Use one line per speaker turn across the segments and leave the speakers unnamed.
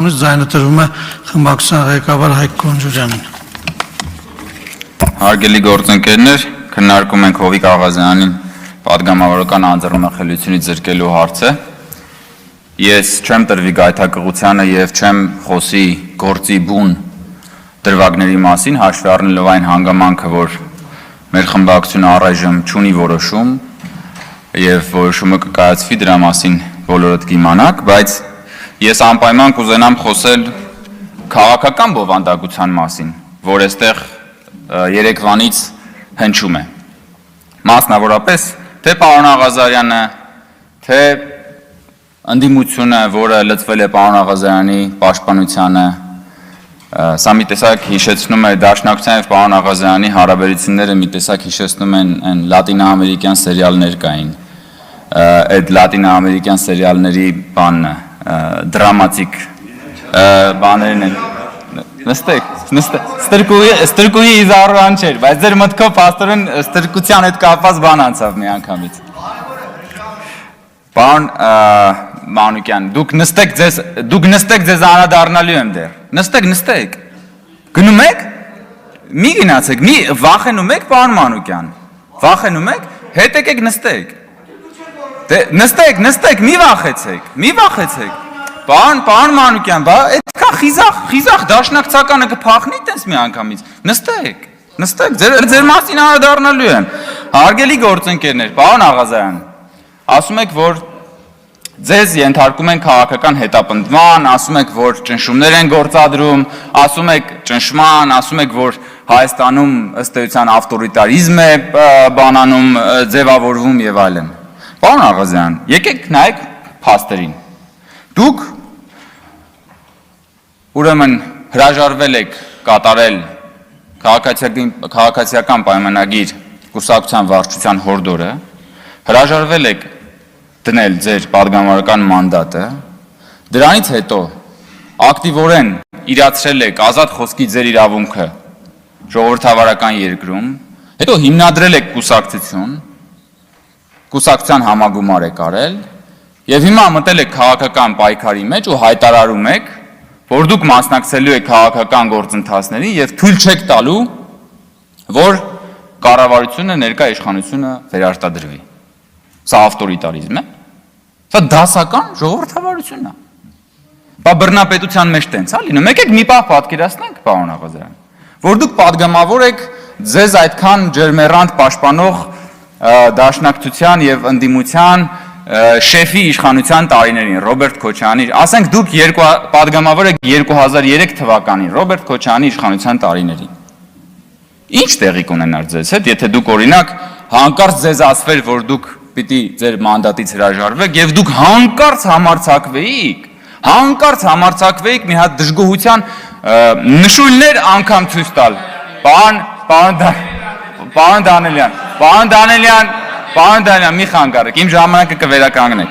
Զայնատրվում է խմբակցության ղեկավար Հայկ Կոնջուրյանին։
Հարգելի գործընկերներ, քննարկում ենք Հովիկ Աղազյանին պատգամավորական անձեռնմխելիությունից զրկելու հարցը։ Ես չեմ տրվի գայթակղությանը եւ չեմ խոսի գործի բուն դրվագների մասին, հաշվի առնելով այն հանգամանքը, որ մեր խմբակցությունը առայժմ չունի որոշում եւ որոշումը կկայացվի, դրա մասին բոլորդ կիմանաք, բայց ես անպայման կուզենամ խոսել քաղաքական բովանդակության մասին, որ այստեղ երեկվանից հնչում է։ Մասնավորապես, թե պարոն Աղազարյանը, թե ընդդիմությունը, որը լծվել է պարոն Աղազարյանի պաշտպանությանը, սա մի տեսակ հիշեցնում է Դաշնակցության եւ պարոն Աղազարյանի հարաբերությունները մի տեսակ հիշեցնում են այն լատինաամերիկյան սերիալներ կային։ Այդ լատինաամերիկյան սերիալների բանն դրամատիկ բաներն են։ Նստեք, ստրկուի իզարան չէր, բայց ձեր մտքով փաստորեն ստրկության հետ կապված բան անցավ մի անգամից։ Պարոն Մանուկյան, դուք նստեք ձեզ անդրադառնալու եմ դեռ։ Նստեք։ Գնում եք։ Մի գնացեք, մի վախենում եք, պարոն Մանուկյան։ Վախենում եք, հետ եկեք նստեք։ Նստեք, մի վախեցեք։ Պարոն Մանուկյան, այդքան խիզախ դաշնակցականը կփախնի տես մի անգամից։ Նստեք, ձեր մասին անդրադառնալու եմ։ Հարգելի գործընկերներ, պարոն Աղազարյան, ասում եք, որ ձեզ ենթարկում են քաղաքական հետապնդման, ասում եք, որ ճնշումներ են գործադրում, ասում եք ճնշման, ասում եք, որ Հայաստանում ըստ էության ավտորիտարիզմ է բանանում, ձևավորվում եւ այլն։ Պարոն Աղազարյան, եկեք նայեք փաստերին։ Դուք ուրեմն հրաժարվել եք կատարել քաղաքացիական պայմանագիր կուսակցության վարչության հորդորը, հրաժարվել եք դնել ձեր պատգամավորական մանդատը, դրանից հետո ակտիվորեն իրացրել եք ազատ խոսքի ձեր իրավունքը ժողովրդավարական երկրում, հետո հիմնադրել եք կուսակցության համագումար եք արել եւ հիմա մտել եք քաղաքական պայքարի մեջ ու հայտարարում եք, որ դուք մասնակցելու եք քաղաքական գործընթացներին եւ թույլ չեք տալու, որ կառավարությունը ներկա իշխանությունը վերարտադրվի։ Սա ավտորիտարիզմ է։ Սա դասական ժողովրդավարություն է։ Բա բռնապետության մեջ տենց է լինում։ Եկեք մի պահ պատկերացնենք, պարոն Աղազարյան, որ դուք պատգամավոր եք ձեզ այդքան ջերմեռանդ պաշտպանող Դաշնակցության եւ ընդդիմության շեֆի իշխանության տարիներին Ռոբերտ Քոչարյանի, ասենք դուք պատգամավոր եք 2003 թվականին Ռոբերտ Քոչարյանի իշխանության տարիներին։ Ինչ տեղի կունենար ձեզ հետ, եթե դուք օրինակ հանկարծ ձեզ ասվեր, որ դուք պիտի ձեր մանդատից հրաժարվեք եւ դուք հանկարծ համարձակվեիք մի հատ դժգոհության նշույլներ անգամ ցույց տալ։ Պարոն Դանելյան, մի խանգարեք, իմ ժամանակը կվերականգնեք։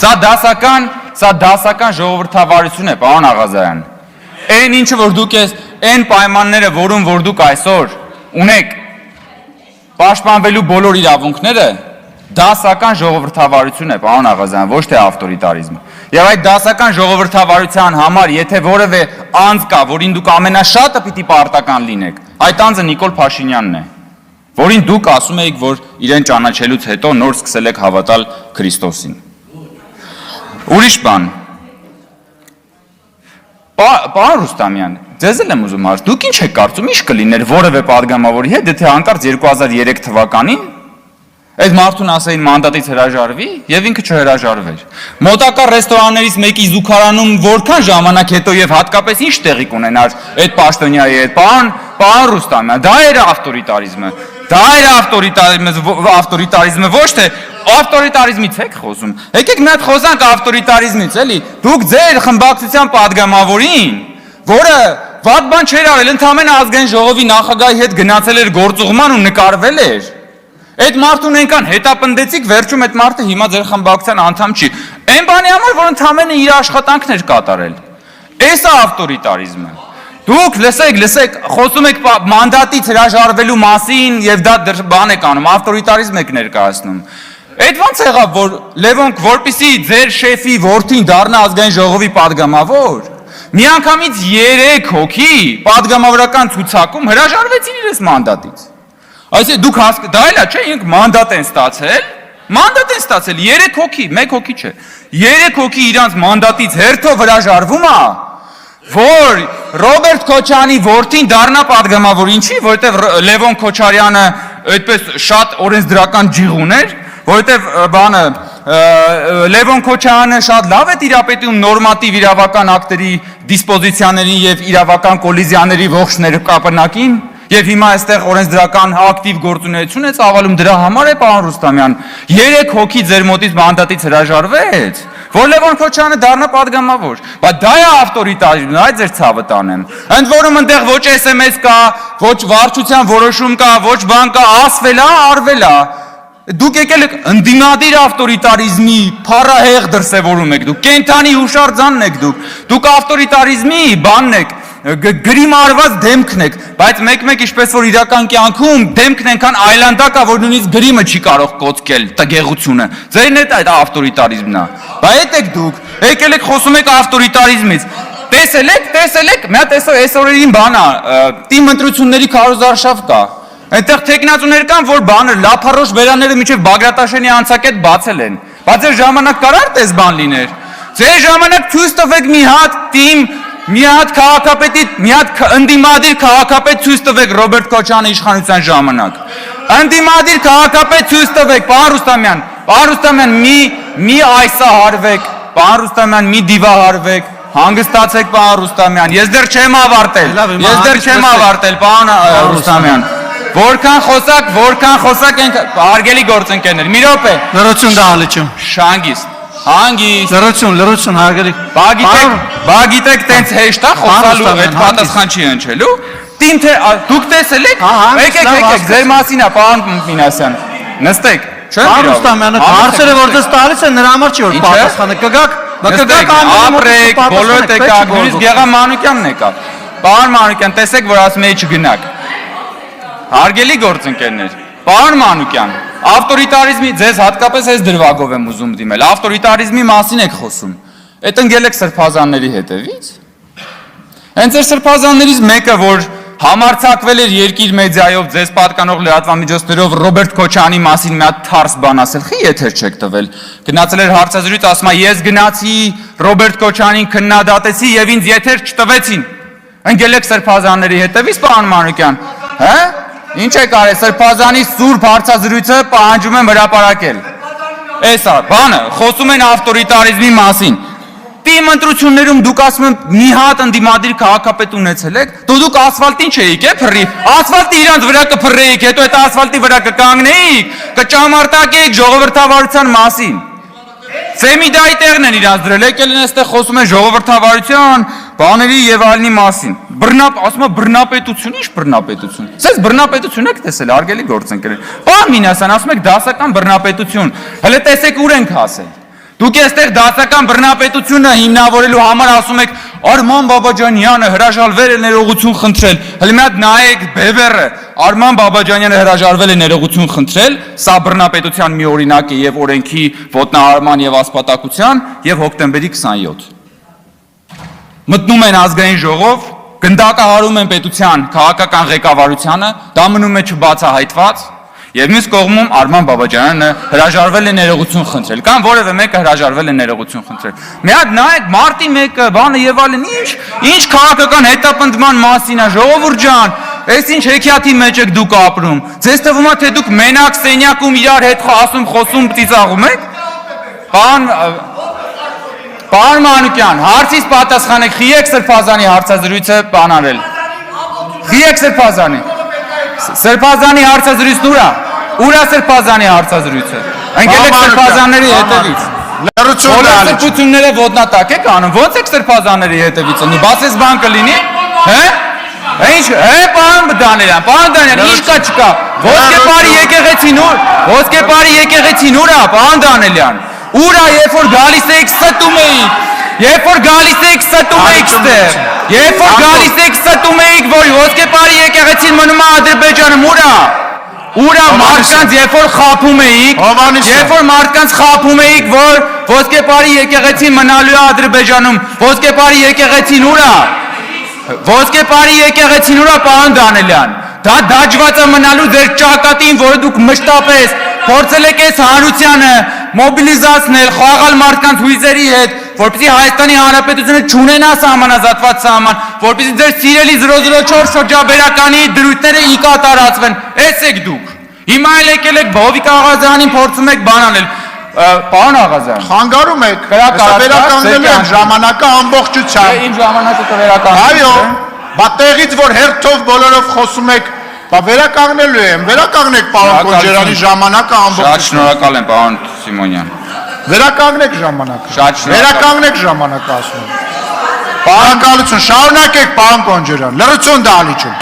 Սա դասական ժողովրդավարություն է, պարոն Աղազարյան։ Այն ինչը որ դուք այն պայմանները, որում որ դուք այսօր ունեք պաշտպանվելու բոլոր իրավունքները, դասական ժողովրդավարություն է, պարոն Աղազարյան, ոչ թե ավտորիտարիզմ։ Եվ այդ դասական ժողովրդավարության համար, եթե որևէ անձ կա, որին դուք ամենաշատը պիտի պարտական լինեք, այդ անձը Նիկոլ Փաշինյանն է, որին դուք ասում եք, որ իրեն ճանաչելուց հետո նոր սկսել եք հավատալ Քրիստոսին։ Ուրիշ բան։ Պարոն Ռուստամյան, ձեզ էլ եմ ուզում հարց, դուք ինչ եք կարծում, ինչ կլիներ որևէ պատգամավորի հետ, եթե հանկարծ 2003 թվականին այդ մարդուն ասեին մանդատից հրաժարվի եւ ինքը չհրաժարվեր։ Մոտակա ռեստորաններից մեկի զուգարանում որքան ժամանակ հետո եւ հատկապես ինչ տեղի կունենար այդ պաշտոնյայի հետ, պարոն Ռուստամյան, դա էր ավտորիտարիզմը։ Ավտորիտարիզմը ոչ թե ավտորիտարիզմից եք խոսում։ Եկեք մի հատ խոսանք ավտորիտարիզմից, էլի։ Դուք ձեր խմբակցության պատգամավորին, որը վատ բան չէր արել, ընդհանրապես ազգային ժողովի նախագահի հետ գնացել էր գործուղման ու նկարվել էր։ Այդ մարդուն այնքան հետապնդեցիք, վերջում այդ մարդը հիմա ձեր խմբակցության անդամ չի։ Այն բանի համար, որ ընդհանրապես իր աշխատանքն էր կատարել։ Էս է ավտորիտարիզմը։ Դուք լսեք, խոսում եք մանդատից հրաժարվելու մասին եւ դա բան եք անում, ավտորիտարիզմ եք ներկայացնում։ Այդ ոնց եղավ, որ Լևոնք որպեսի ձեր շեֆի որդին դառնա ազգային ժողովի падգամավոր, միանգամից 3 հոգի падգամավորական ցուցակում հրաժարվեցին իրենց մանդատից։ Այսինքն դուք դա էլ է, չէ, ինք մանդատ են ստացել, 3 հոգի, 1 հոգի չէ։ 3 հոգի իրանց մանդատից հերթով հրաժարվում է, որ Ռոբերտ Քոչարյանի որդին դառնա падգամավոր, ինչի, որովհետև Լևոն Քոչարյանը այդպես շատ օրենսդրական ջիղ ուներ, որովհետև բանը Լևոն Քոչարյանը շատ լավ է տիրապետում նորմատիվ իրավական ակտերի դիսպոզիցիաներին եւ իրավական կոլիզիաների ողջ ներկապնակին եւ հիմա այստեղ օրենսդրական ակտիվ գործունեություն է ծավալում դրա համար է պարոն Ռուստամյան 3 հոգի ձեր մոտից մանդատից հրաժարվեց որ Լևոն Քոչարյանը դառնա падգամավոր բայց դա է ավտորիտարիզմը այդ ձեր ցավը տանեմ ընդ որում այնտեղ ոչ SMS կա ոչ վարչության որոշում կա ոչ բան կա ասվել է արվել է Դուք եկել եք ընդդիմադիր ավտորիտարիզմի փառահեղ դրսևորում եք դուք կենթանի հուշարձանն եք դուք ավտորիտարիզմի բանն եք գրիմ արված դեմքն եք բայց մեկ-մեկ ինչպես որ իրական կյանքում դեմքն այնքան այլանդակ է որ նույնիսկ գրիմը չի կարող կոծկել տգեղությունը ձերն է այդ ավտորիտարիզմն է բայց այդ եք դուք եկել եք խոսում եք ավտորիտարիզմից տեսել եք մի հատ այս օրերին բան է թիմ ընտրությունների քարոզարշավ կա Այնտեղ տեխնացուներ կան, որ բանը լափառոշ բերանները միջև Բագրատաշենի անցակետ բացել են։ Բայց ձեր ժամանակ կարար տես բան լիներ։ Ձեր ժամանակ ցույց տվեք մի հատ թիմ, մի հատ քաղաքապետի, մի հատ ընդդիմադիր քաղաքապետ ցույց տվեք Ռոբերտ Քոչարյանի իշխանության ժամանակ։ Ընդդիմադիր քաղաքապետ ցույց տվեք, պարոն Ռուստամյան, մի այսահարվեք, պարոն Ռուստամյան, մի դիվահարվեք, հանգստացեք, պարոն Ռուստամյան։ Ես դեռ չեմ ավարտել, պարոն Ռուստամյան։ Որքան խոսակ ենք հարգելի գործընկերներ մի րոպե
Լրություն դահլիճում
հանգիստ
լրություն հարգելի
բա գիտեք տենց հեշտ է խոսալու այդ պատասխան չի հնչելու թիմ թե դուք տեսել եք եկեք ձեր մասին է պարոն Մինասյան նստեք
Պարոն Ռուստամյանը հարցերը որ դες տալիս են նրա համար չի որ պատասխանը կգաք
ապրեք բոլորդ եկաք նույնիսկ Գեղամ Մանուկյանն եկավ պարոն Մանուկյան տեսեք որ ասում էի չգնաք Հարգելի գործընկերներ, պարոն Մանուկյան, ավտորիտարիզմի ձեզ հատկապես այս դրվագով եմ ուզում դիմել, ավտորիտարիզմի մասին եք խոսում, այդ ընկել եք սրբազանների հետևից, հենց ձեր սրբազաններից մեկը, որ համարձակվել էր երկիր մեդիայով ձեզ պատկանող լրատվամիջոցներով Ռոբերտ Քոչարյանի մասին մի հատ թարս բան ասել, խի եթեր չեք տվել, գնացել էր հարցազրույց, ասում է ես գնացի Ռոբերտ Քոչարյանին քննադատեցի եւ ինձ եթեր չտվեցին, ընկել եք սրբազանների հետևից, պարոն Մանուկյան, հա Ինչ եք արել, սրբազանի սուրբ հարցազրույցը պահանջում եմ հրապարակել։ Էսա, բանը, խոսում են ավտորիտարիզմի մասին։ Թիմ ընտրություններում դուք ասում եմ մի հատ ընդդիմադիր քաղաքապետ ունեցել եք, դուք ասֆալտին չէիք, փռի։ Ասֆալտի իրանց վրա կփռեիք, հետո այդ ասֆալտի վրա կկանգնեիք, կճամարտակեիք ժողովրդավարության մասին։ Սեմիդայի տեղն են իրանց դրել, եկել են այստեղ խոսում են ժողովրդավարության, բաների եւ այլնի մասին։ Ասում է բռնապետություն, ի՞նչ բռնապետություն։ Սենց բռնապետություն եք տեսել, հարգելի գործընկերներ։ Պարոն Մինասյան, ասում եք դասական բռնապետություն։ Հələ տեսեք ուր ենք հասել։ Դուք այստեղ դասական բռնապետությունը հիմնավորելու համար ասում եք Արման Բաբաջանյանը հրաժարվել է ներողություն խնդրել։ Հələ մի հատ նայեք բևեռը։ Արման Բաբաջանյանը հրաժարվել է ներողություն խնդրել, սա բռնապետության մի օրինակ է եւ օրենքի ոտնահարման եւ ասպատակության եւ հոկտեմբերի 27 Մտնում են ազգային ժողով, գնդակահարում են պետության քաղաքական ղեկավարությանը, դա մնում է չբացահայտված, եւ մյուս կողմում Արման Բաբաջանյանը հրաժարվել է ներողություն խնդրել, կամ որևէ մեկը հրաժարվել է ներողություն խնդրել։ Մի հատ նայեք մարտի 1-ը, բանը եւ այլն, ինչ քաղաքական հետապնդման մասին է, ժողովուրդ ջան, այս ինչ հեքիաթի մեջ եք դուք ապրում։ Ձեզ թվում է թե դուք մենակ սենյակում իրար հետ ասում, խոսում, ծիծաղում եք։ Պարոն Մանուկյան, հարցից պատասխանեք, խի եք սրբազանի հարցազրույցը բանարել։ Խի եք սրբազանի։ Սրբազանի հարցազրույցն ուր է։ Ուր է սրբազանի հարցազրույցը։ Ընկել եք սրբազանների հետևից։ Լրություն սրբությունները ոտնատակ եք անում։ Ո՞նց եք սրբազանների հետևից անի։ Բաց էս բան կլինի։ Հե՞։ Ինչ, պարոն Դանիելյան, ինչ կա չկա։ Ոսկեպարի եկեղեցին ուր է, պարոն Դանիելյան։ Ուր է, երբ որ գալիս եք ստում էիք, որ Ոսկեպարի եկեղեցին մնում է Ադրբեջանում, ուր է, Ուրա մարդկանց երբ որ խափում էիք, երբ որ մարդկանց խափում էիք, որ ոսկեպարի եկեղեցին մնալու է Ադրբեջանում, ոսկեպարի եկեղեցին ուրա, ոսկեպարի եկեղեցին ուրա պարոն Դանելյան, դա դաջված է մնալու ձեր ճակատին, որը դուք մշտապես փորձել եք այս հանրությանը մոբիլիզացնել, խաղալ մարդկանց հույզերի հետ, որպեսզի Հայաստանի Հանրապետությունը չունենա սահմանազատված սահման, որպեսզի ձեր սիրելի 004 շրջաբերականի դրույթները ի կատարածվեն, էս եք դուք։ Հիմա էլ եկել եք Հովիկ Աղազյանին փորձում եք բան անել։ Պարոն Աղազյան,
խանգարում եք, հեսա վերականգնելու եմ ժամանակը ամբողջությամբ։
Իմ ժամանակը կվերականգնեմ։
Այո, բա տեղից որ հերթով բոլորով խոսում եք, բա վերականգնելու եմ, վերականգնեք պարոն Կոնջերյանի ժամանակը
Շատ
ամբողջությամբ։
շնորհակալ եմ, պարոն Սիմոնյան։
Վերականգնեք ժամանակը։
Շատ շնորհակալ։
Վերականգնեք ժամանակը ասում եմ։ Պարոն, շարունակեք պարոն Կոնջերյան, լրություն դահլիճում։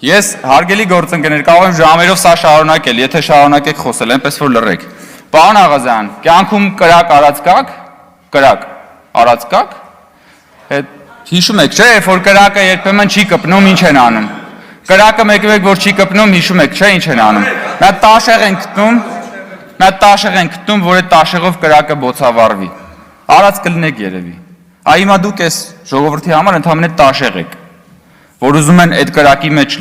Ես հարգելի գործընկերներ կարող եմ ժամերով սա շարունակել, եթե շարունակեք խոսել, այնպես որ լռեք։ Պարոն Աղազյան, կյանքում կրակ արած կաք, հիշում եք, չէ, երբ որ կրակը երբեմն չի կպնում, ինչ են անում։ Կրակը մեկ որ չի կպնում, հիշում եք, չէ, ինչ են անում։ Նա տաշեղ են գտնում, որ այդ տաշեղով կրակը բոցավառվի։ Արած կլինեք երևի։ Հիմա դուք այս ժողովրդի համար ընդհանրապես տաշեղ եք, որ ուզում են այդ կրակի մեջ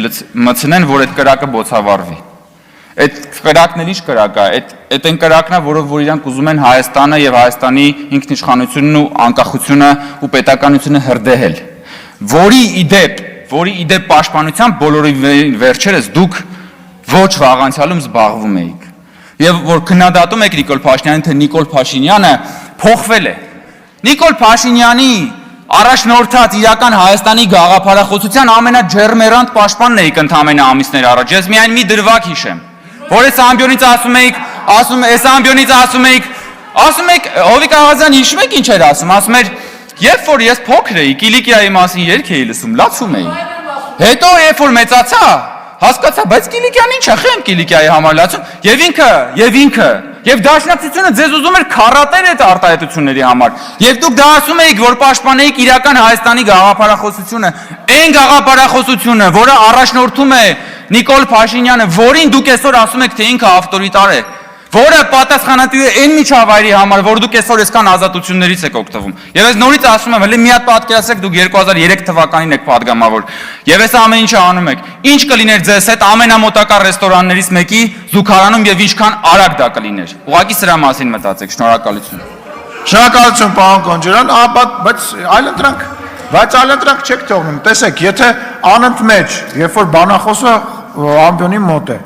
մտցնեն, որ այդ կրակը բոցավառվի։ Այդ կրակն էլ ինչ կրակ է, այդ այն կրակն է, որով որ իրանք ուզում են Հայաստանը եւ Հայաստանի ինքնիշխանությունն ու անկախությունը ու պետականությունը հրդեհել, որի իդեպ պաշտպանությամբ բոլորի վերջերս դուք ոչ վաղանցյալում զբաղվում էիք։ Եվ որ քննադատում եք Նիկոլ Փաշինյանին, թե Նիկոլ Փաշինյանը փոխվել է։ Նիկոլ Փաշինյանի առաջնորդած իրական Հայաստանի գաղափարախոսության ամենաջերմերանտ պաշտպանն էիք ընդամենը ամիսներ առաջ։ Ես միայն մի դրվագ հիշեմ, որ այս ամբիոնից ասում էիք, Հովիկ Աղազյան հիշում եք ինչ էր ասում էր, երբ որ ես փոքր էի, Կիլիկիայի մասին երգ էի լսում, լացում էի։ Հետո երբ որ մեծացա, հասկացա, բայց Կիլիկյան ինչ է, խեմ Կիլիկիայի համար լացում, եւ Դաշնակցությունը ձեզ ուզում էր քարատել այդ արտահայտությունների համար։ Եվ դուք դա ասում էիք, որ պաշտպանեիք իրական Հայաստանի գաղափարախոսությունը, այն գաղափարախոսությունը, որը առաջնորդում է Նիկոլ Փաշինյանը, որին դուք այսօր ասում եք, թե ինքը ավտորիտար է, որը պատասխանատու է այն միջավայրի համար, որ դուք այսօր այսքան ազատություններից եք օգտվում։ Եվ ես նորից ասում եմ, հələ մի հատ պատկերացրեք, դուք 2003 թվականին եք падգամավոր։ Եվ այս ամեն ինչը անում եք։ Ինչ կլիներ ձեզ հետ ամենամոտակա ռեստորաններից մեկի զուգարանում եւ ինչքան արագ դա կլիներ։ Ուղղակի սրա մասին մտածեք։ Շնորհակալություն։
Շնորհակալություն պարոն Կոնջերյան, բայց այլընտրանք չեք թողնում։ Տեսեք, եթե անընդմեջ, երբ որ բանախոսը ամբիոնի մոտ է,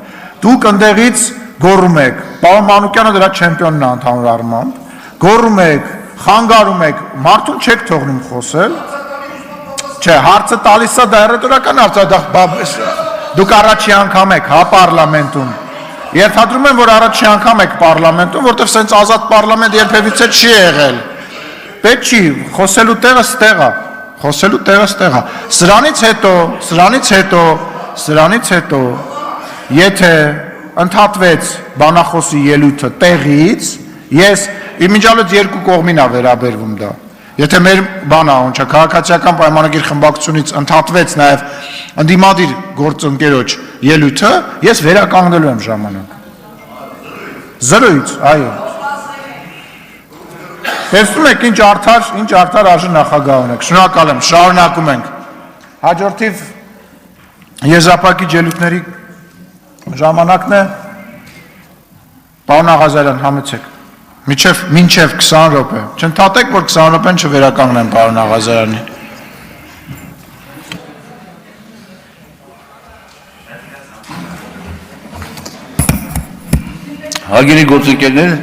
դուք ընդեղից գոռում եք, պարոն Մանուկյանը դրա չեմպիոնն է ընդհանուր առմամբ, գոռում եք, խանգարում եք, մարդուն չեք թողնում խոսել, չէ, հարցը տալիս է դա հեռատորական հարց, դուք առաջի անգամ եք, հա պարլամենտում, երթադրում եմ, որ առաջի անգամ եք պարլամենտում, որտեղ սենց ազատ պարլամենտ երբևիցե չի եղել, պետք չի, խոսելու տեղը ստեղ է, սրանից հետո, եթե ընդհատվեց բանախոսի ելույթը տեղից, ես իմիջալից երկու կողմին է վերաբերվում դա, եթե մեր բանահոնչա քաղաքացիական պայմանագիր խմբակցությունից ընդհատվեց նաև ընդդիմադիր գործընկերոջ ելույթը, ես վերականգնելու եմ ժամանակը, զրույց, այո, տեսնում եք ինչ արդար արժե նախագահ ունեք, շնորհակալ եմ, շարունակում ենք, հաջորդիվ եզրափակիչ ելույթների ժամանակն է, պարոն Աղազարյան, համեցեք, մինչև 20 րոպե, չընդհատեք, որ 20 րոպեն չվերականգնեմ պարոն Աղազարյանի։
Հարգելի գործընկերներ,